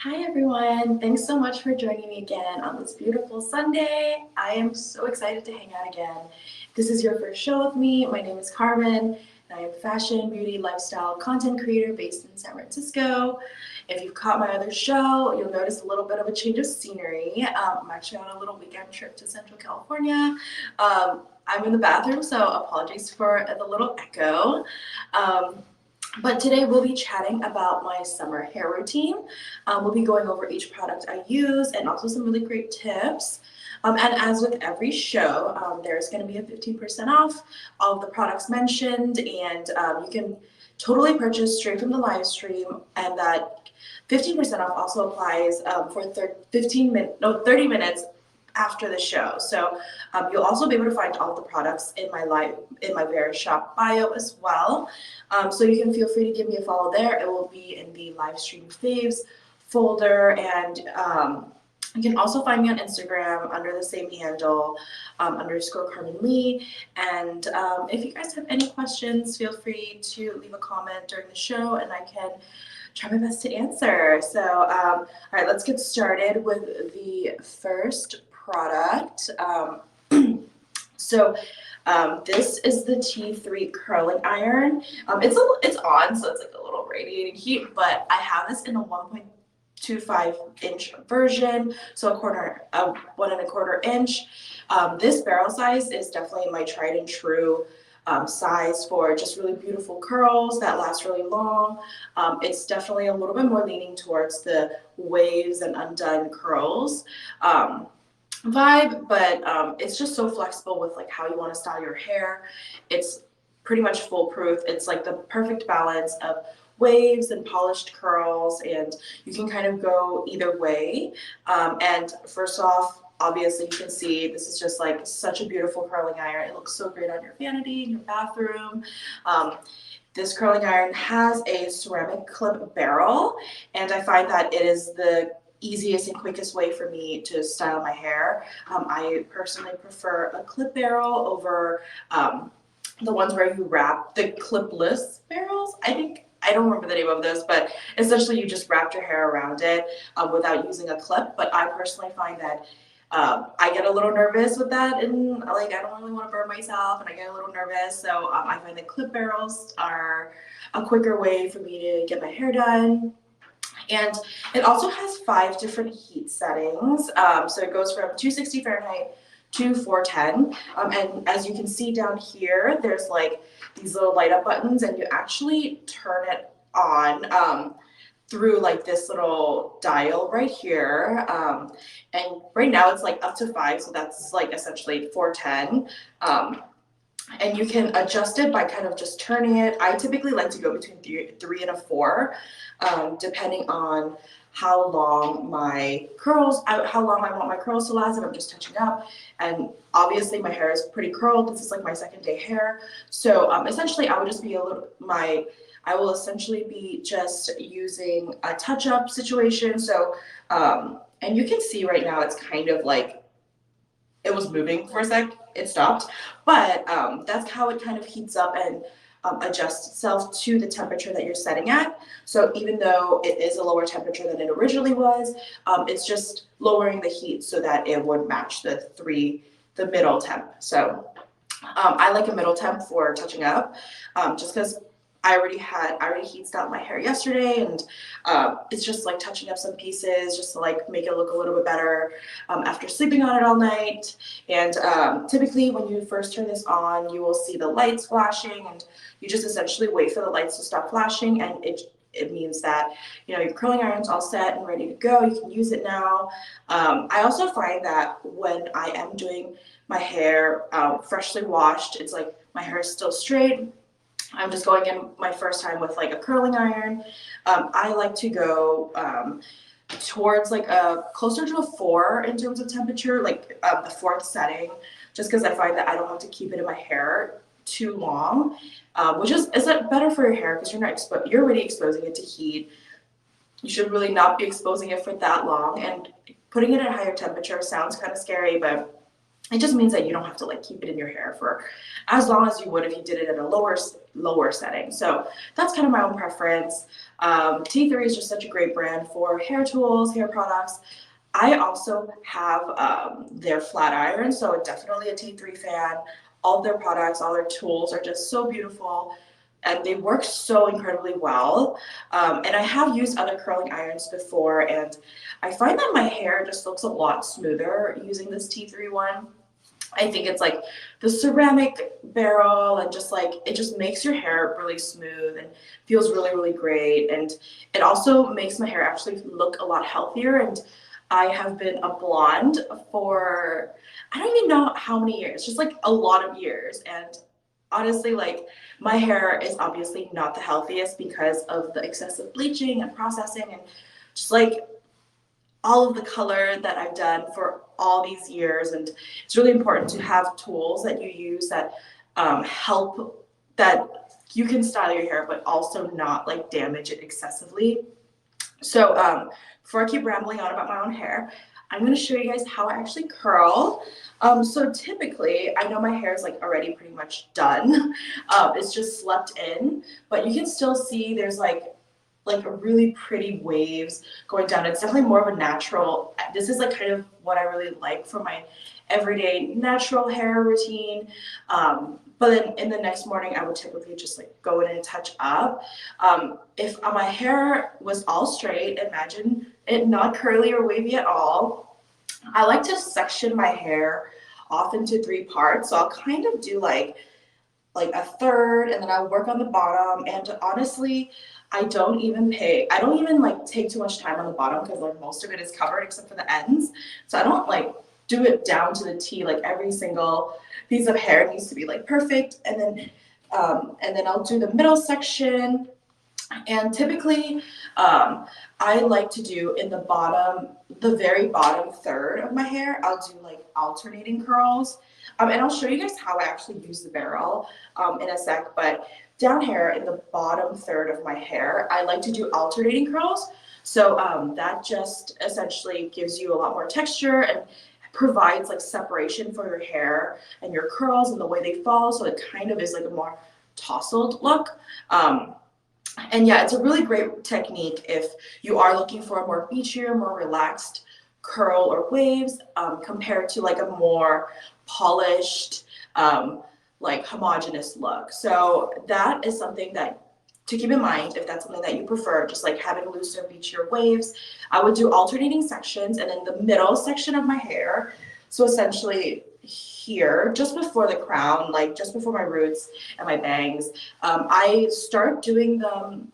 Hi everyone, thanks so much for joining me again on this beautiful Sunday. I am so excited to hang out again. If this is your first show with me, my name is Carmen, and I am a fashion, beauty, lifestyle content creator based in San Francisco. If you've caught my other show, you'll notice a little bit of a change of scenery. I'm actually on a little weekend trip to Central California. I'm in the bathroom, so apologies for the little echo. But today we'll be chatting about my summer hair routine. We'll be going over each product I use and also some really great tips. And as with every show, there's going to be a 15% off all of the products mentioned, and you can totally purchase straight from the live stream. And that 15% off also applies for 30 minutes after the show. So you'll also be able to find all the products in my Verishop bio as well. So you can feel free to give me a follow there. It will be in the live stream faves folder, and you can also find me on Instagram under the same handle, underscore Carmen Lee. And if you guys have any questions, feel free to leave a comment during the show and I can try my best to answer. So, all right, let's get started with the first product. This is the T3 curling iron. It's on, so it's like a little radiating heat, but I have this in a 1.25-inch version, so a 1.25 inch. This barrel size is definitely my tried and true size for just really beautiful curls that last really long. It's definitely a little bit more leaning towards the waves and undone curls vibe, but it's just so flexible with like how you want to style your hair. It's pretty much foolproof. It's like the perfect balance of waves and polished curls, and you can kind of go either way. And first off, obviously you can see this is just like such a beautiful curling iron. It looks so great on your vanity in your bathroom. This curling iron has a ceramic clip barrel, and I find that it is the easiest and quickest way for me to style my hair. I personally prefer a clip barrel over the ones where you wrap the clipless barrels. I don't remember the name of those, but essentially you just wrap your hair around it without using a clip. But I personally find that I get a little nervous with that, and like I don't really want to burn myself, and I get a little nervous. So I find that clip barrels are a quicker way for me to get my hair done. And it also has 5 different heat settings. So it goes from 260 Fahrenheit to 410. And as you can see down here, there's like these little light up buttons, and you actually turn it on through like this little dial right here. And right now it's like up to 5, so that's like essentially 410. And you can adjust it by kind of just turning it. I typically like to go between 3 and a 4, depending on how long how long I want my curls to last if I'm just touching up. And obviously my hair is pretty curled. This is like my second day hair. So essentially I will essentially be just using a touch-up situation. So, and you can see right now it's kind of like, it was moving for a sec, it stopped, but that's how it kind of heats up and adjusts itself to the temperature that you're setting at. So even though it is a lower temperature than it originally was, it's just lowering the heat so that it would match the middle temp. So I like a middle temp for touching up, just because I already heated out my hair yesterday, and it's just like touching up some pieces just to like make it look a little bit better after sleeping on it all night. And typically when you first turn this on, you will see the lights flashing, and you just essentially wait for the lights to stop flashing, and it means that your curling iron's all set and ready to go. You can use it now. I also find that when I am doing my hair freshly washed, it's like my hair is still straight. I'm just going in my first time with like a curling iron. I like to go towards like closer to a 4 in terms of temperature, like the 4th setting, just because I find that I don't have to keep it in my hair too long, which is better for your hair because you're already exposing it to heat. You should really not be exposing it for that long, and putting it at a higher temperature sounds kind of scary, but it just means that you don't have to like keep it in your hair for as long as you would if you did it at a lower setting. So that's kind of my own preference. T3 is just such a great brand for hair tools, hair products. I also have their flat iron, so definitely a T3 fan. All of their products, all their tools are just so beautiful and they work so incredibly well. And I have used other curling irons before, and I find that my hair just looks a lot smoother using this T3 one. I think it's like the ceramic barrel and just like it just makes your hair really smooth and feels really, really great. And it also makes my hair actually look a lot healthier. And I have been a blonde for I don't even know how many years, just like a lot of years. And honestly, like my hair is obviously not the healthiest because of the excessive bleaching and processing and just like all of the color that I've done for all these years. And it's really important to have tools that you use that help that you can style your hair, but also not like damage it excessively. So before I keep rambling on about my own hair, I'm going to show you guys how I actually curl. So typically, I know my hair is like already pretty much done. It's just slept in, but you can still see there's like a really pretty waves going down. It's definitely more of a natural. This is like kind of what I really like for my everyday natural hair routine. But then in the next morning, I would typically just like go in and touch up. If my hair was all straight, imagine it not curly or wavy at all. I like to section my hair off into 3 parts. So I'll kind of do like a third, and then I'll work on the bottom. And honestly, I don't even like take too much time on the bottom because like most of it is covered except for the ends. So I don't like do it down to the T, like every single piece of hair needs to be like perfect. And then I'll do the middle section. And typically, I like to do in the very bottom third of my hair, I'll do like alternating curls. And I'll show you guys how I actually use the barrel in a sec. But down here in the bottom third of my hair, I like to do alternating curls. So that just essentially gives you a lot more texture and provides like separation for your hair and your curls and the way they fall. So it kind of is like a more tousled look. And yeah, it's a really great technique if you are looking for a more beachier, more relaxed curl or waves compared to like a more polished, like homogeneous look. So that is something that to keep in mind if that's something that you prefer, just like having looser, beachier waves. I would do alternating sections, and then the middle section of my hair. So essentially here, just before the crown, like just before my roots and my bangs, I start doing them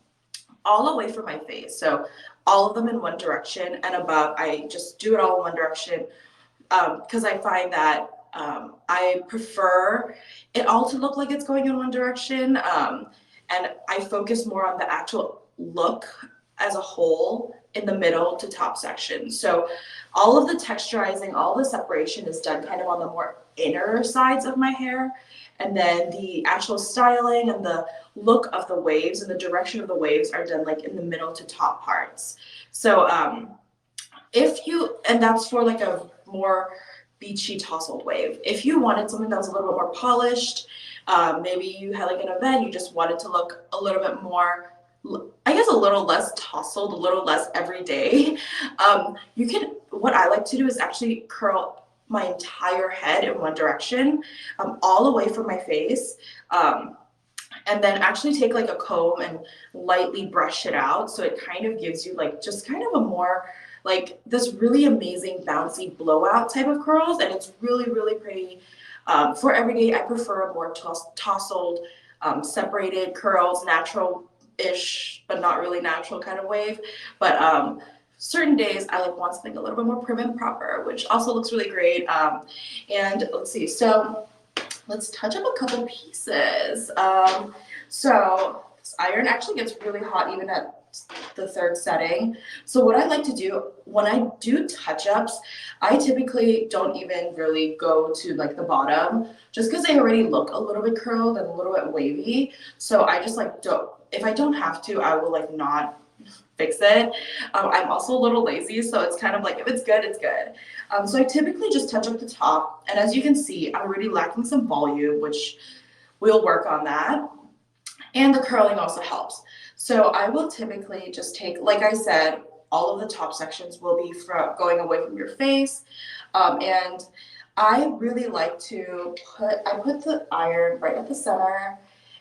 all the way from my face. So all of them in one direction, and above, I just do it all in one direction because I find that I prefer it all to look like it's going in one direction. And I focus more on the actual look as a whole in the middle to top section. So all of the texturizing, all the separation is done kind of on the more inner sides of my hair. And then the actual styling and the look of the waves and the direction of the waves are done like in the middle to top parts. So and that's for like a more beachy tousled wave. If you wanted something that was a little bit more polished, maybe you had like an event, you just wanted to look a little bit more, I guess a little less tousled, a little less everyday. What I like to do is actually curl my entire head in one direction, all the way from my face. And then actually take like a comb and lightly brush it out. So it kind of gives you like just kind of a more like this really amazing bouncy blowout type of curls. And it's really, really pretty. For everyday, I prefer a more tousled, separated curls, natural-ish, but not really natural kind of wave. But certain days I like want something a little bit more prim and proper, which also looks really great. And let's see, so let's touch up a couple pieces. So this iron actually gets really hot even at the third setting. So what I like to do when I do touch-ups, I typically don't even really go to like the bottom just because they already look a little bit curled and a little bit wavy. So I just like don't, if I don't have to, I will like not fix it. I'm also a little lazy, so it's kind of like, if it's good, it's good. So I typically just touch up the top, and as you can see, I'm already lacking some volume, which we'll work on that. And the curling also helps. So I will typically just take, like I said, all of the top sections will be from going away from your face. And I really like to put the iron right at the center,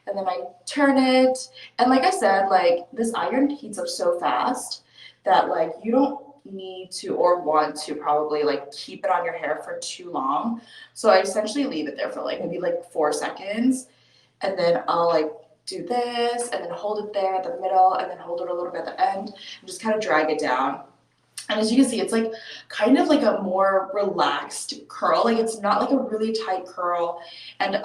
and then I turn it. And like I said, like this iron heats up so fast that like you don't need to or want to probably like keep it on your hair for too long. So I essentially leave it there for like maybe like 4 seconds, and then I'll like do this and then hold it there at the middle and then hold it a little bit at the end and just kind of drag it down. And as you can see, it's like kind of like a more relaxed curl. Like it's not like a really tight curl. And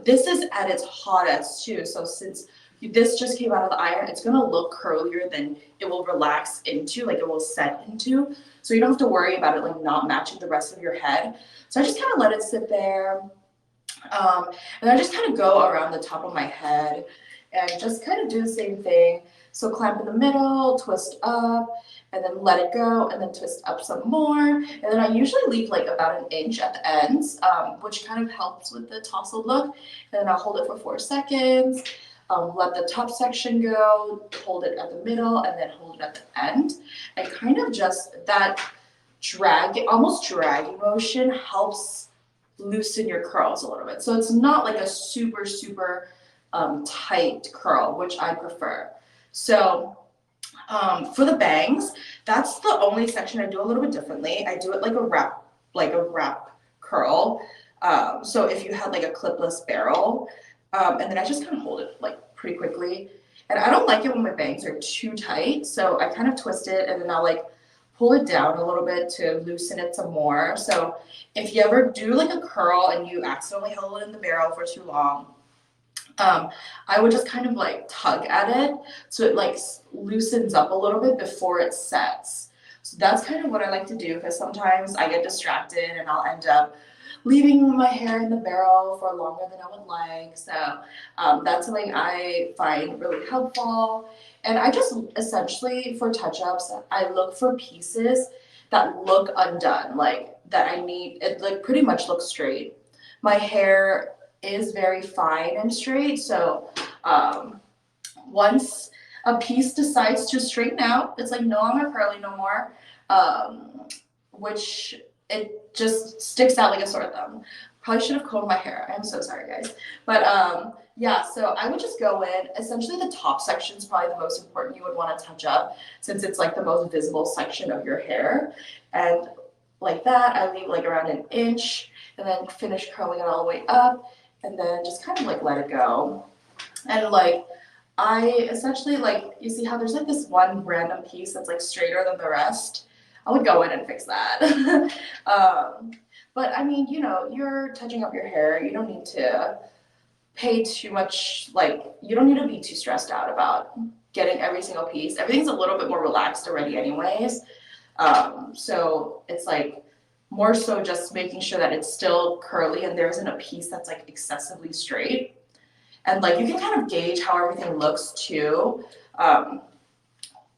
this is at its hottest too. So since this just came out of the iron, it's gonna look curlier than it will relax into, like it will set into. So you don't have to worry about it like not matching the rest of your head. So I just kind of let it sit there. And I just kind of go around the top of my head and just kind of do the same thing. So clamp in the middle, twist up, and then let it go, and then twist up some more. And then I usually leave like about 1 inch at the ends, which kind of helps with the tousled look. And then I'll hold it for 4 seconds, let the top section go, hold it at the middle, and then hold it at the end. And kind of just that almost dragging motion helps loosen your curls a little bit. So it's not like a super, super tight curl, which I prefer. So for the bangs, that's the only section I do a little bit differently. I do it like a wrap curl. So if you had like a clipless barrel, and then I just kind of hold it like pretty quickly. And I don't like it when my bangs are too tight, so I kind of twist it and then I'll like pull it down a little bit to loosen it some more. So if you ever do like a curl and you accidentally hold it in the barrel for too long, I would just kind of like tug at it so it like loosens up a little bit before it sets. So that's kind of what I like to do, because sometimes I get distracted and I'll end up leaving my hair in the barrel for longer than I would like. So that's something I find really helpful. And I just essentially, for touch-ups, I look for pieces that look undone, like that I need, it like pretty much looks straight. My hair is very fine and straight, so once a piece decides to straighten out, it's like no longer curly no more, which it just sticks out like a sore thumb. Probably should have combed my hair. I'm so sorry, guys. But yeah, so I would just go in. Essentially, the top section is probably the most important you would want to touch up, since it's like the most visible section of your hair. And like that, I leave like around 1 inch and then finish curling it all the way up, and then just kind of like let it go. And like I essentially, like, you see how there's like this one random piece that's like straighter than the rest? I would go in and fix that. But I mean, you know, you're touching up your hair. You don't need to pay too much, like, you don't need to be too stressed out about getting every single piece. Everything's a little bit more relaxed already anyways. So it's like more so just making sure that it's still curly and there isn't a piece that's like excessively straight. And like you can kind of gauge how everything looks too,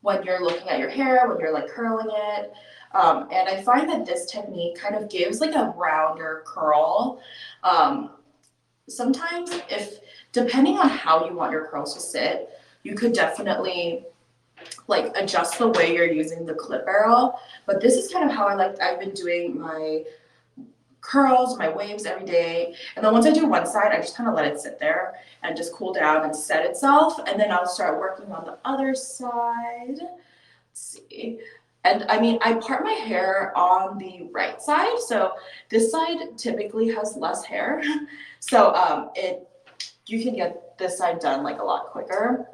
when you're looking at your hair, when you're like curling it. And I find that this technique kind of gives like a rounder curl. Sometimes depending on how you want your curls to sit, you could definitely like adjust the way you're using the clip barrel. But this is kind of how I've been doing my curls, my waves every day. And then once I do one side, I just kind of let it sit there and just cool down and set itself. And then I'll start working on the other side. Let's see. And I mean, I part my hair on the right side. So this side typically has less hair. So you can get this side done like a lot quicker.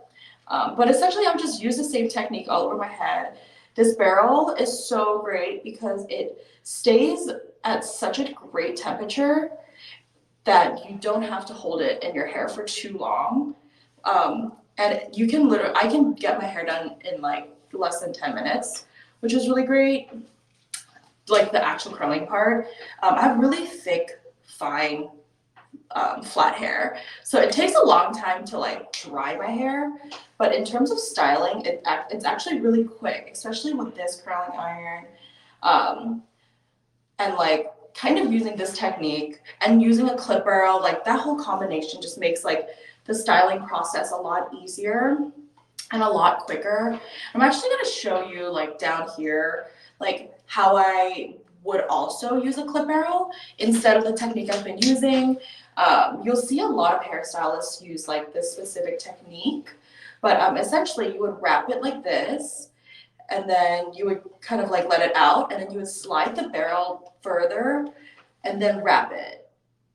But essentially I would just use the same technique all over my head. This barrel is so great because it stays at such a great temperature that you don't have to hold it in your hair for too long. And you can I can get my hair done in like less than 10 minutes, which is really great. Like the actual curling part. I have really thick, fine flat hair. So it takes a long time to like dry my hair, but in terms of styling, it's actually really quick, especially with this curling iron. Um, and like kind of using this technique and using a clipper, like that whole combination just makes like the styling process a lot easier and a lot quicker. I'm actually going to show you like down here, like how I would also use a clip arrow instead of the technique I've been using. You'll see a lot of hairstylists use like this specific technique, but essentially you would wrap it like this, and then you would kind of like let it out, and then you would slide the barrel further and then wrap it,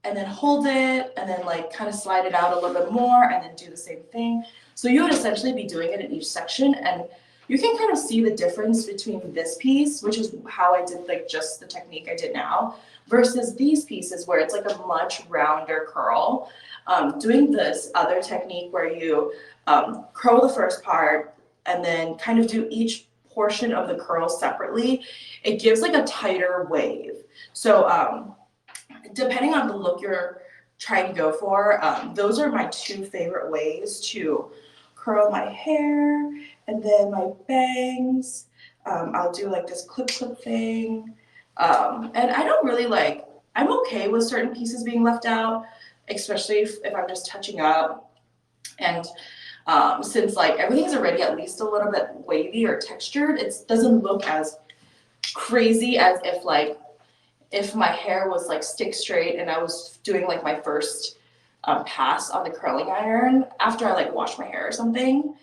and then hold it, and then like kind of slide it out a little bit more, and then do the same thing. So you would essentially be doing it in each section, and you can kind of see the difference between this piece, which is how I did like just the technique I did now, versus these pieces where it's like a much rounder curl. Doing this other technique where you curl the first part and then kind of do each portion of the curl separately, it gives like a tighter wave. So depending on the look you're trying to go for, those are my two favorite ways to curl my hair. And then my bangs, I'll do like this clip thing. And I don't really like, I'm okay with certain pieces being left out, especially if I'm just touching up. And since like everything's already at least a little bit wavy or textured, it doesn't look as crazy as if my hair was like stick straight and I was doing like my first pass on the curling iron after I like washed my hair or something.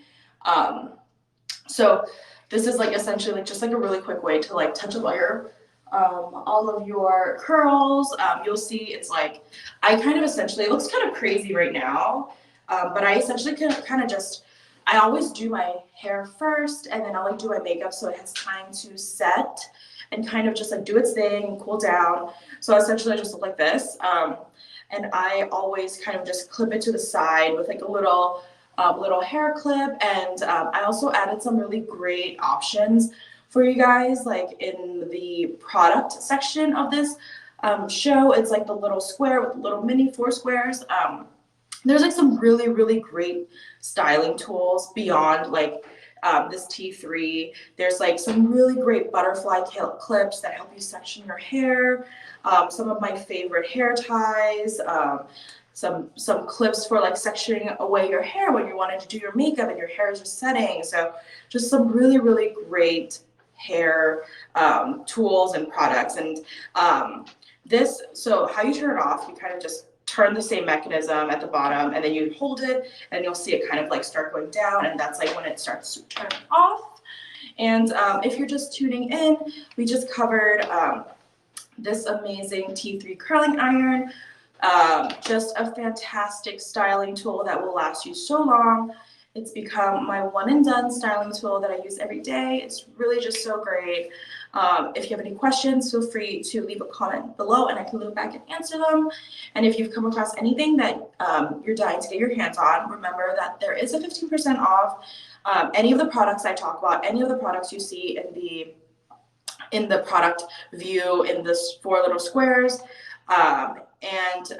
So this is like essentially like just like a really quick way to like touch up all of your curls. You'll see it's like I kind of essentially, it looks kind of crazy right now, but I essentially kind of just, I always do my hair first and then I'll like do my makeup so it has time to set and kind of just like do its thing and cool down. So essentially I just look like this. And I always kind of just clip it to the side with like a little hair clip. And I also added some really great options for you guys, like in the product section of this show. It's like the little square with little mini 4 squares. There's like some really great styling tools beyond like this T3. There's like some really great butterfly clips that help you section your hair. Some of my favorite hair ties. Some clips for like sectioning away your hair when you're wanting to do your makeup and your hair is just setting. So just some really great hair tools and products. And so how you turn it off, you kind of just turn the same mechanism at the bottom and then you hold it and you'll see it kind of like start going down, and that's like when it starts to turn off. And if you're just tuning in, we just covered this amazing T3 curling iron. Just a fantastic styling tool that will last you so long. It's become my one and done styling tool that I use every day. It's really just so great. If you have any questions, feel free to leave a comment below and I can look back and answer them. And if you've come across anything that you're dying to get your hands on, remember that there is a 15% off. Any of the products I talk about, any of the products you see in the product view in this 4 little squares, and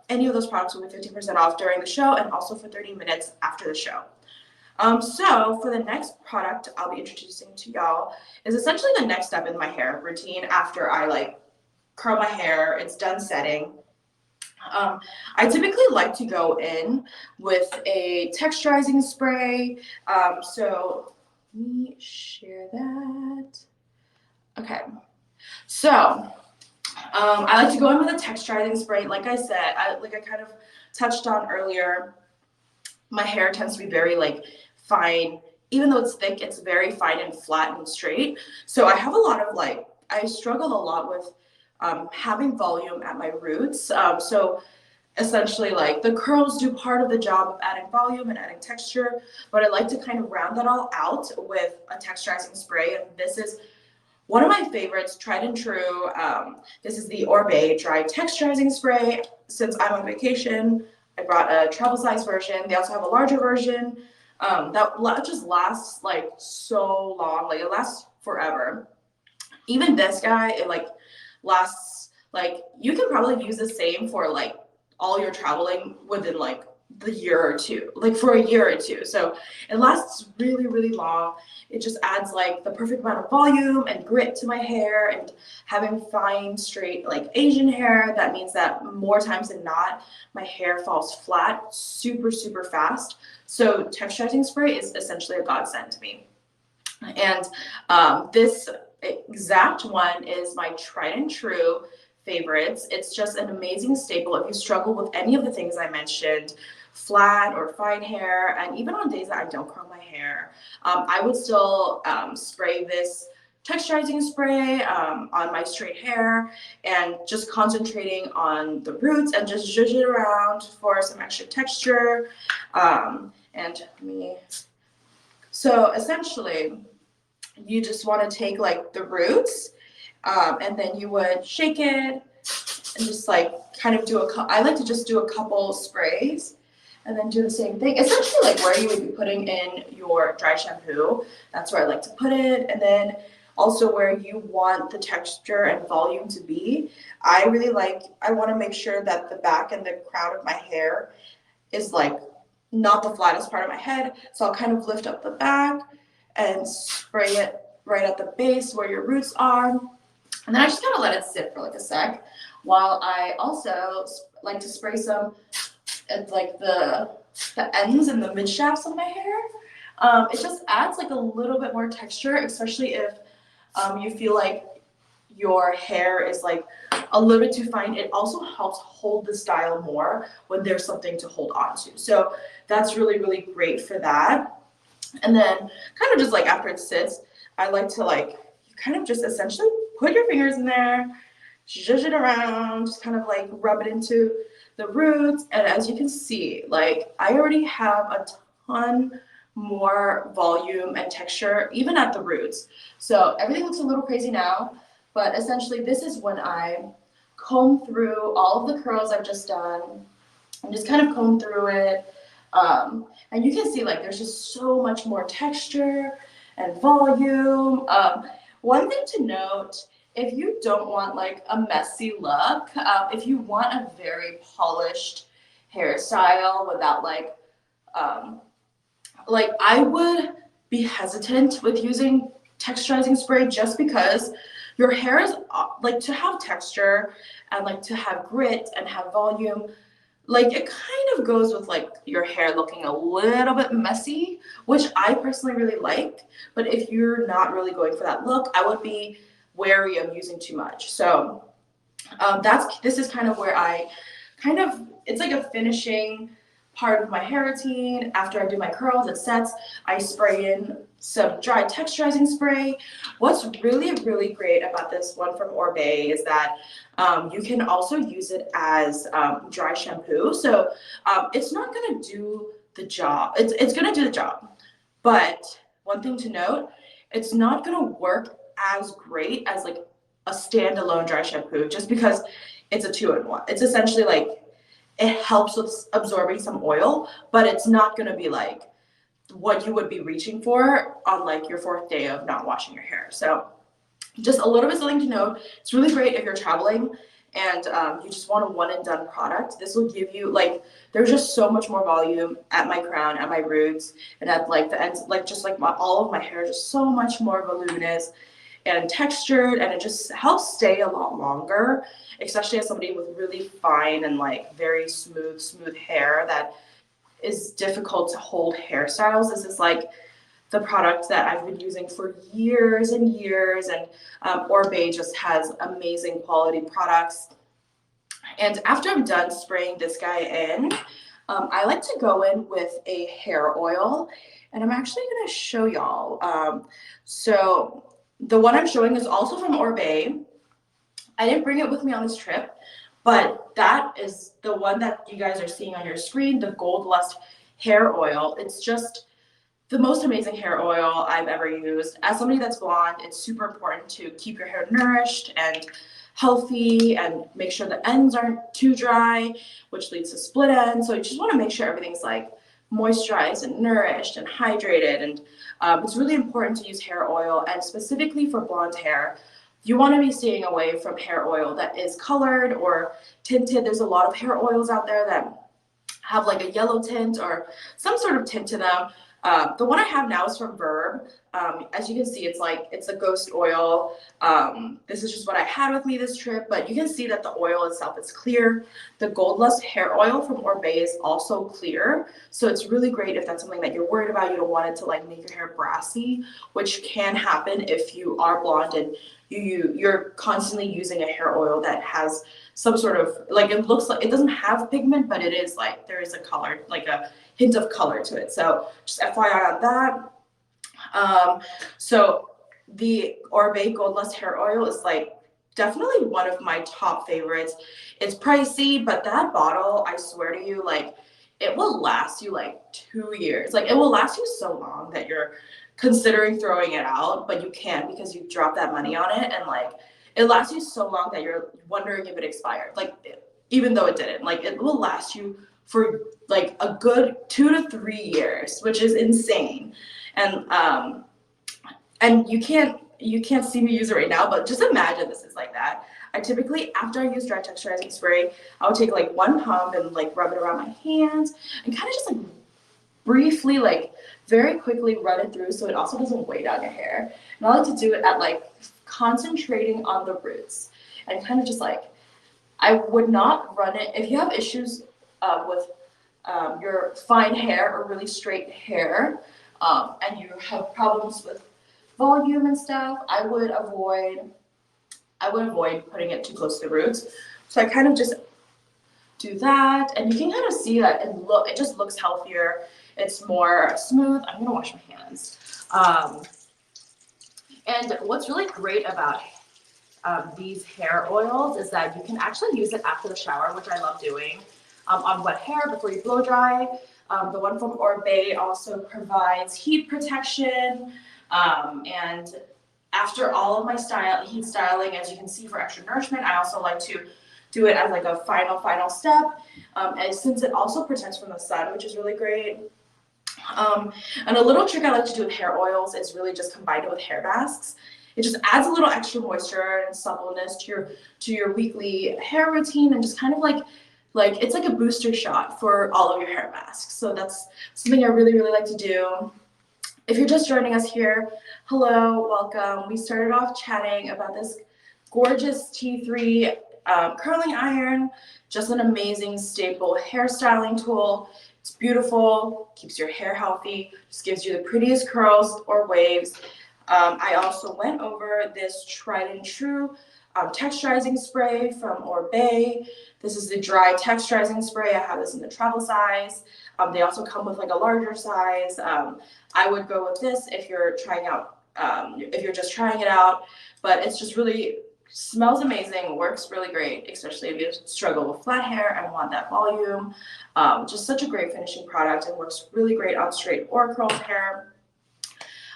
any of those products will be 15% off during the show and also for 30 minutes after the show. So for the next product I'll be introducing to y'all is essentially the next step in my hair routine after I like curl my hair, it's done setting. I typically like to go in with a texturizing spray. So let me share that. Okay, so I like to go in with a texturizing spray. Like I said, I kind of touched on earlier, my hair tends to be very like fine. Even though it's thick, it's very fine and flat and straight. So I have a lot of like, I struggle a lot with having volume at my roots. So essentially like the curls do part of the job of adding volume and adding texture, but I like to kind of round that all out with a texturizing spray. And this is one of my favorites, tried and true. This is the Oribe Dry Texturizing Spray. Since I'm on vacation, I brought a travel size version. They also have a larger version that just lasts like so long. Like it lasts forever. Even this guy, it like lasts, like you can probably use the same for like all your traveling within like the year or two, like for a year or two. So it lasts really, really long. It just adds like the perfect amount of volume and grit to my hair. And having fine, straight, like Asian hair, that means that more times than not, my hair falls flat super, super fast. So texturizing spray is essentially a godsend to me. And this exact one is my tried and true favorites. It's just an amazing staple if you struggle with any of the things I mentioned, flat or fine hair, and even on days that I don't curl my hair, I would still spray this texturizing spray on my straight hair and just concentrating on the roots and just zhuzh it around for some extra texture. So essentially, you just want to take like the roots and then you would shake it and just like kind of I like to just do a couple sprays and then do the same thing. Essentially like where you would be putting in your dry shampoo, that's where I like to put it. And then also where you want the texture and volume to be. I want to make sure that the back and the crown of my hair is like not the flattest part of my head. So I'll kind of lift up the back and spray it right at the base where your roots are. And then I just gotta let it sit for like a sec, while I also like to spray some at like the ends and the mid shafts of my hair. It just adds like a little bit more texture, especially if you feel like your hair is like a little bit too fine. It also helps hold the style more when there's something to hold on to. So that's really, really great for that. And then kind of just like after it sits, I like to like, you kind of just essentially put your fingers in there, zhuzh it around, just kind of like rub it into the roots. And as you can see, like I already have a ton more volume and texture, even at the roots. So everything looks a little crazy now, but essentially this is when I comb through all of the curls I've just done and just kind of comb through it. And you can see like there's just so much more texture and volume. One thing to note, if you don't want like a messy look, if you want a very polished hairstyle without like I would be hesitant with using texturizing spray just because your hair is like to have texture and like to have grit and have volume. Like it kind of goes with like your hair looking a little bit messy, which I personally really like. But if you're not really going for that look, I would be wary of using too much. So this is kind of where it's like a finishing part of my hair routine. After I do my curls, it sets, I spray in some dry texturizing spray. What's really, really great about this one from Oribe is that you can also use it as dry shampoo. So it's not gonna do the job. It's gonna do the job, but one thing to note, it's not gonna work as great as like a standalone dry shampoo just because it's a 2-in-1. It's essentially like it helps with absorbing some oil, but it's not going to be like what you would be reaching for on like your 4th day of not washing your hair. So just a little bit something to know. It's really great if you're traveling and you just want a one and done product. This will give you like, there's just so much more volume at my crown, at my roots, and at like the ends, like just like all of my hair is just so much more voluminous and textured, and it just helps stay a lot longer, especially as somebody with really fine and like very smooth hair that is difficult to hold hairstyles. This is like the product that I've been using for years and years, and Oribe just has amazing quality products. And after I'm done spraying this guy in, I like to go in with a hair oil, and I'm actually gonna show y'all. So the one I'm showing is also from Oribe. I didn't bring it with me on this trip, but that is the one that you guys are seeing on your screen, the Gold Lust hair oil. It's just the most amazing hair oil I've ever used. As somebody that's blonde, it's super important to keep your hair nourished and healthy and make sure the ends aren't too dry, which leads to split ends. So you just want to make sure everything's like moisturized and nourished and hydrated. And it's really important to use hair oil, and specifically for blonde hair, you want to be staying away from hair oil that is colored or tinted. There's a lot of hair oils out there that have like a yellow tint or some sort of tint to them. The one I have now is from Verb. As you can see, it's a ghost oil. This is just what I had with me this trip, but you can see that the oil itself is clear. The Gold Lust hair oil from Oribe is also clear, so it's really great if that's something that you're worried about. You don't want it to like make your hair brassy, which can happen if you are blonde and you're constantly using a hair oil that has some sort of, like, it looks like it doesn't have pigment, but it is like there is a color, like a hint of color to it. So just FYI on that. So the Oribe Gold Lust hair oil is like definitely one of my top favorites. It's pricey, but that bottle, I swear to you, like it will last you like 2 years. Like it will last you so long that you're considering throwing it out, but you can't because you dropped that money on it, and like it lasts you so long that you're wondering if it expired. Like even though it didn't, like it will last you for like a good 2 to 3 years, which is insane. And you can't see me use it right now, but just imagine this is like that. I typically, after I use dry texturizing spray, I would take like one pump and like rub it around my hands and kind of just like briefly, like very quickly run it through so it also doesn't weigh down your hair. And I like to do it at like concentrating on the roots and kind of just like, I would not run it. If you have issues with your fine hair or really straight hair, and you have problems with volume and stuff, I would avoid putting it too close to the roots. So I kind of just do that, and you can kind of see that it just looks healthier. It's more smooth. I'm gonna wash my hands. And what's really great about these hair oils is that you can actually use it after the shower, which I love doing, on wet hair before you blow dry. The one from Oribe also provides heat protection, and after all of my heat styling, as you can see, for extra nourishment, I also like to do it as like a final step, and since it also protects from the sun, which is really great. And a little trick I like to do with hair oils is really just combine it with hair masks. It just adds a little extra moisture and suppleness to your weekly hair routine, and just kind of like it's like a booster shot for all of your hair masks. So that's something I really like to do. If you're just joining us here, hello, welcome. We started off chatting about this gorgeous T3 curling iron, just an amazing staple hairstyling tool. It's beautiful, keeps your hair healthy, just gives you the prettiest curls or waves. I also went over this tried and true texturizing spray from Oribe. This is the dry texturizing spray. I have this in the travel size. They also come with like a larger size. I would go with this if you're trying out, if you're just trying it out, but it's just really smells amazing, works really great, especially if you struggle with flat hair and want that volume. Just such a great finishing product, and works really great on straight or curled hair.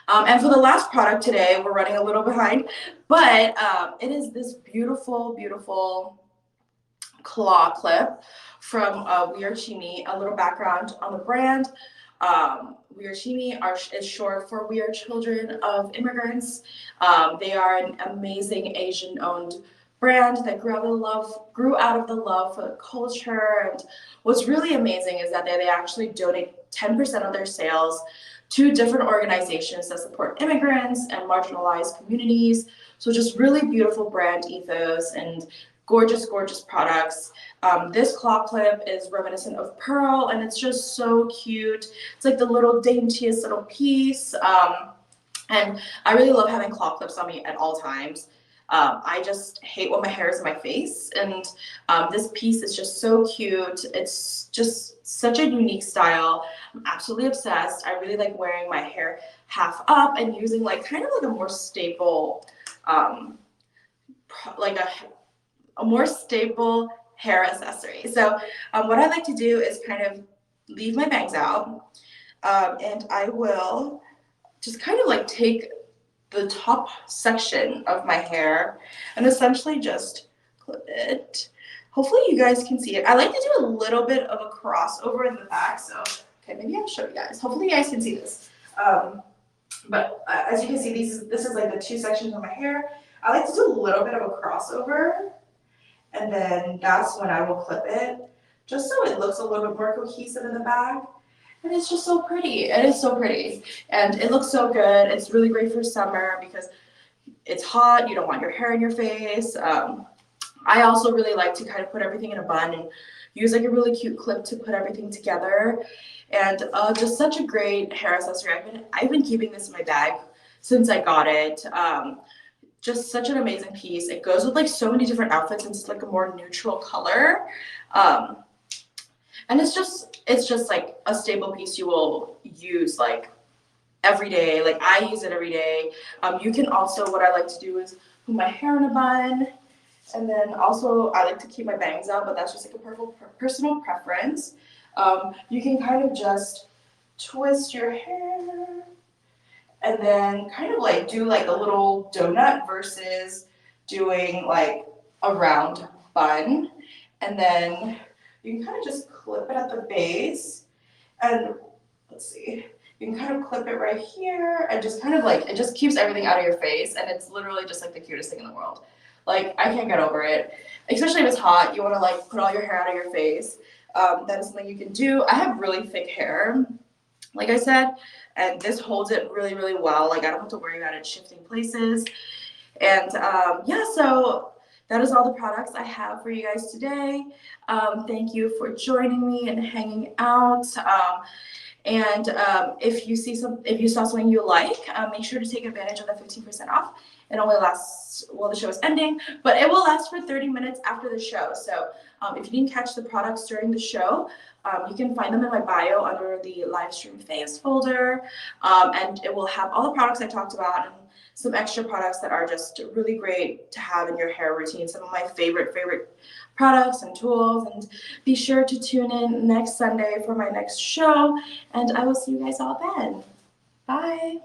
And for the last product today, we're running a little behind, but it is this beautiful claw clip from We Are CHIMMI. A little background on the brand. We Are CHIMMI is short for We Are Children of Immigrants. They are an amazing Asian-owned brand that grew out of the love for the culture. And what's really amazing is that they actually donate 10% of their sales to different organizations that support immigrants and marginalized communities. So just really beautiful brand ethos and gorgeous products. This claw clip is reminiscent of pearl, and it's just so cute. It's like the little daintiest little piece. And I really love having claw clips on me at all times. I just hate when my hair is in my face, and this piece is just so cute. It's just such a unique style. I'm absolutely obsessed. I really like wearing my hair half up and using like kind of like a more staple, like a more staple hair accessory. So what I like to do is kind of leave my bangs out, and I will just kind of like take the top section of my hair and essentially just clip it. Hopefully you guys can see it. I like to do a little bit of a crossover in the back, so okay, maybe I'll show you guys. Hopefully you guys can see this. But as you can see, this is like the two sections of my hair. I like to do a little bit of a crossover, and then that's when I will clip it, just so it looks a little bit more cohesive in the back. And it's just so pretty. It is so pretty. And it looks so good. It's really great for summer because it's hot. You don't want your hair in your face. I also really like to kind of put everything in a bun and use like a really cute clip to put everything together. And just such a great hair accessory. I've been keeping this in my bag since I got it. Just such an amazing piece. It goes with like so many different outfits, and it's like a more neutral color. Um, and it's just like a staple piece you will use like every day. Like I use it every day. You can also, what I like to do is put my hair in a bun, and then also I like to keep my bangs out, but that's just like a personal preference. You can kind of just twist your hair and then kind of like do like a little donut versus doing like a round bun. And then you can kind of just clip it at the base, and let's see, you can kind of clip it right here and just kind of like, it just keeps everything out of your face, and it's literally just like the cutest thing in the world. Like I can't get over it, especially if it's hot. You want to like put all your hair out of your face. That is something you can do. I have really thick hair, like I said, and this holds it really, really well. Like I don't have to worry about it shifting places. And yeah, so that is all the products I have for you guys today. Thank you for joining me and hanging out. If you saw something you like, make sure to take advantage of the 15% off. It only lasts while the show is ending, but it will last for 30 minutes after the show. So if you didn't catch the products during the show, you can find them in my bio under the live stream faves folder, and it will have all the products I talked about and some extra products that are just really great to have in your hair routine. Some of my favorite products and tools. And be sure to tune in next Sunday for my next show, and I will see you guys all then. Bye.